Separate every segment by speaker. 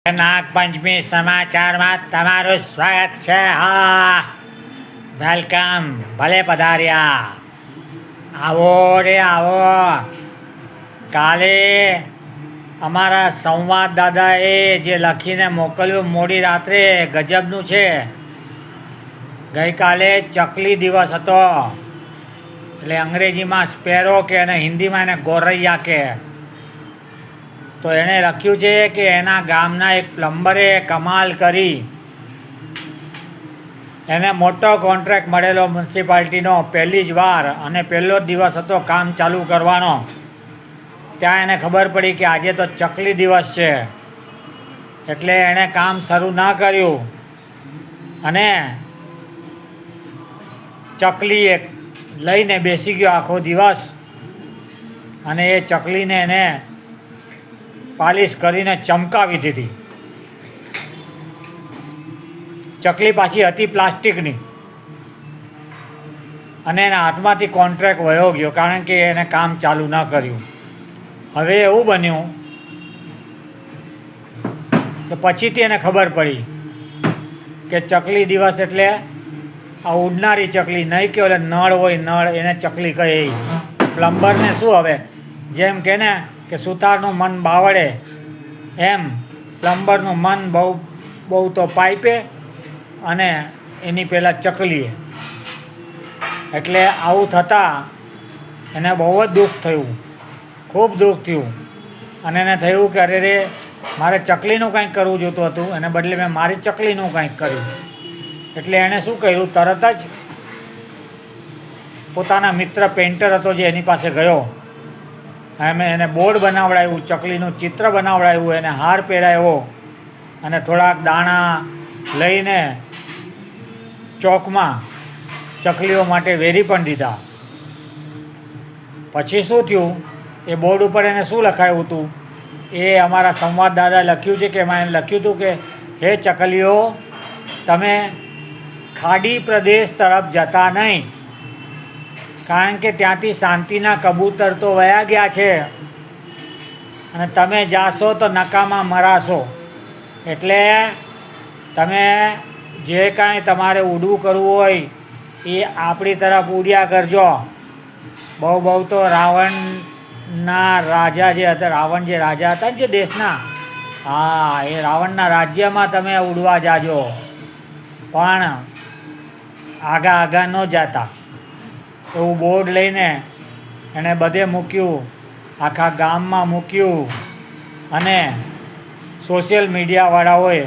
Speaker 1: નાગપંચમી સમાચારમાં તમારું સ્વાગત છે. હા, વેલકમ. ભલે પધાર્યા. આવો રે આવો. કાલે અમારા સંવાદદાતાએ જે લખીને મોકલ્યું મોડી રાત્રે ગજબનું છે. ગઈકાલે ચકલી દિવસ હતો, એટલે અંગ્રેજીમાં સ્પેરો કે અને હિન્દીમાં એને ગોરૈયા કે. તો એણે લખ્યું છે કે એના ગામના એક પ્લમ્બરે કમાલ કરી. એને મોટો કોન્ટ્રાક્ટ મળેલો મ્યુનિસિપાલિટીનો પહેલી જ વાર, અને પહેલો જ દિવસ હતો કામ ચાલુ કરવાનો. ત્યાં એને ખબર પડી કે આજે તો ચકલી દિવસ છે, એટલે એણે કામ શરૂ ના કર્યું. અને ચકલી એક લઈને બેસી ગયો આખો દિવસ, અને એ ચકલીને એને પાલિશ કરીને ચમકાવી દીધી. ચકલી પાછી હતી પ્લાસ્ટિકની, અને એના હાથમાંથી કોન્ટ્રાક્ટ વયો ગયો, કારણ કે એને કામ ચાલુ ન કર્યું. હવે એવું બન્યું કે પછીથી એને ખબર પડી કે ચકલી દિવસ એટલે આ ઉડનારી ચકલી નહીં, કે ઓલે નળ હોય નળ, એને ચકલી કહે. પ્લમ્બરને શું હવે, જેમ કે ને કે સુથારનું મન બાવળે, એમ પ્લમ્બરનું મન બહુ તો પાઇપે અને એની પહેલાં ચકલીએ. એટલે આવું થતાં એને બહુ જ દુઃખ થયું, ખૂબ દુઃખ થયું. અને એને થયું કે અરે રે, મારે ચકલીનું કંઈક કરવું જોતું હતું, એને બદલે મેં મારી ચકલીનું કંઈક કર્યું. એટલે એણે શું કર્યું, તરત જ પોતાના મિત્ર પેઇન્ટર હતો જે એની પાસે ગયો. એમ એને બોર્ડ બનાવડાવ્યું, ચકલીનું ચિત્ર બનાવડાવ્યું, એને હાર પહેરાવ્યો, અને થોડાક દાણા લઈને ચોકમાં ચકલીઓ માટે વેરી પણ દીધા. પછી શું થયું, એ બોર્ડ ઉપર એને શું લખાયું હતું, એ અમારા સંવાદદાતાએ લખ્યું છે કે એમાં એને લખ્યું હતું કે હે ચકલીઓ, તમે ખાડી પ્રદેશ તરફ જતા નહીં, કારણ કે ત્યાંથી શાંતિના કબૂતર તો વયા ગયા છે, અને તમે જાશો તો નકામાં મરાશો. એટલે તમે જે કાંઈ તમારે ઉડવું કરવું હોય એ આપણી તરફ ઉડ્યા કરજો. બહુ તો રાવણના રાજા જે હતા, રાવણ જે રાજા હતા ને જે દેશના, હા, એ રાવણના રાજ્યમાં તમે ઉડવા જાજો, પણ આગા ન જતા. એવું બોર્ડ લઈને એણે બધે મૂક્યું, આખા ગામમાં મૂક્યું, અને સોશિયલ મીડિયાવાળાઓએ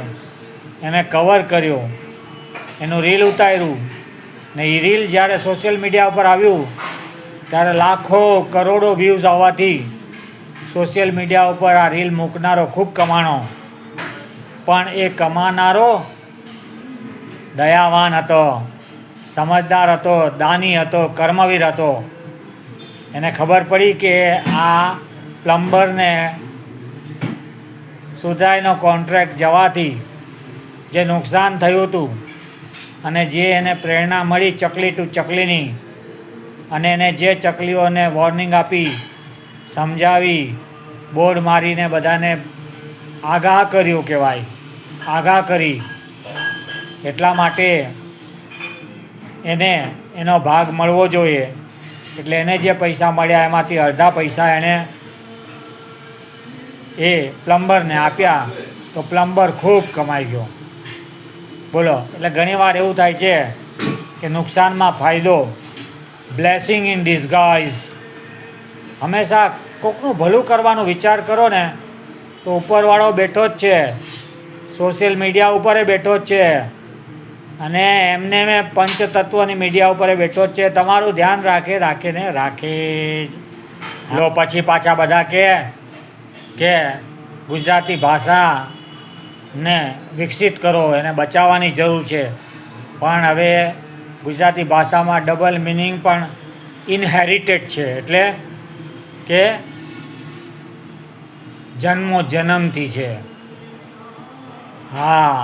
Speaker 1: એને કવર કર્યો, એનું રીલ ઉતાર્યું. ને એ રીલ જ્યારે સોશિયલ મીડિયા ઉપર આવ્યું ત્યારે લાખો કરોડો વ્યૂઝ આવવાથી સોશિયલ મીડિયા ઉપર આ રીલ મૂકનારો ખૂબ કમાણો. પણ એ કમાનારો દયાવાન હતો, સમજદાર હતો, દાની હતો, કર્મવીર હતો. એને ખબર પડી કે આ પ્લમ્બરને સુધાઈનો કોન્ટ્રાક્ટ જવાથી જે નુકસાન થયું હતું, અને જે એને પ્રેરણા મળી ચકલી ટુ ચકલીની, અને એને જે ચકલીઓને વોર્નિંગ આપી, સમજાવી, બોર્ડ મારીને બધાને આગાહ કર્યું, કહેવાય આગાહ કરી, એટલા માટે એને એનો ભાગ મળવો જોઈએ. એટલે એને જે પૈસા મળ્યા એમાંથી અડધા પૈસા એણે એ પ્લમ્બરને આપ્યા, તો પ્લમ્બર ખૂબ કમાઈ ગયો. બોલો. એટલે ઘણીવાર એવું થાય છે કે નુકસાનમાં ફાયદો, બ્લેસિંગ ઇન ડિસગાઇઝ. હંમેશા કોકનું ભલું કરવાનો વિચાર કરો ને તો ઉપરવાળો બેઠો જ છે, સોશિયલ મીડિયા ઉપર બેઠો જ છે, અને એમને મેં પંચતત્વની મીડિયા ઉપર બેઠો જ છે. તમારું ધ્યાન રાખે ને રાખે જ. લો, પછી પાછા બધા કે ગુજરાતી ભાષાને વિકસિત કરો, એને બચાવવાની જરૂર છે. પણ હવે ગુજરાતી ભાષામાં ડબલ મિનિંગ પણ ઇનહેરિટેડ છે, એટલે કે જન્મથી છે. હા,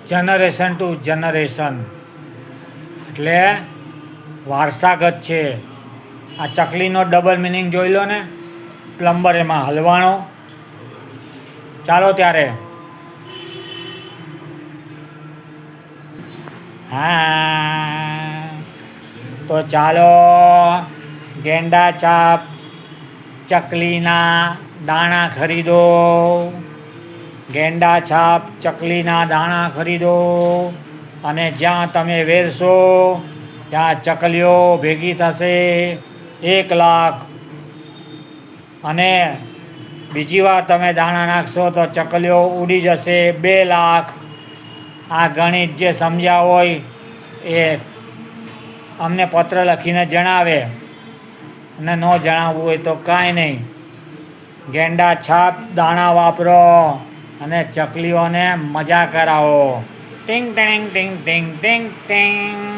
Speaker 1: જનરેશન ટુ જનરેશન, એટલે વારસાગત છે. આ ચકલીનો ડબલ મિનિંગ જોઈ લો ને, પ્લમ્બર એમાં હલવાણો, ચાલો ત્યારે. હા તો ચાલો ગેંડા છાપ ચકલીના દાણા ખરીદો. ગેંડા છાપ ચકલીના દાણા ખરીદો અને જ્યાં તમે વેરશો ત્યાં ચકલીઓ ભેગી થશે 1,00,000. અને બીજી વાર તમે દાણા નાખશો તો ચકલીઓ ઉડી જશે 2,00,000. આ ગણિત જે સમજ્યા હોય એ અમને પત્ર લખીને જણાવે, અને ન જણાવવું હોય તો કાંઈ નહીં. ગેંડા છાપ દાણા વાપરો અને ચકલીઓને મજા કરાવો. ટિંગ ટેંગ ટિંગ ટિંગ ટિંગ ટિંગ.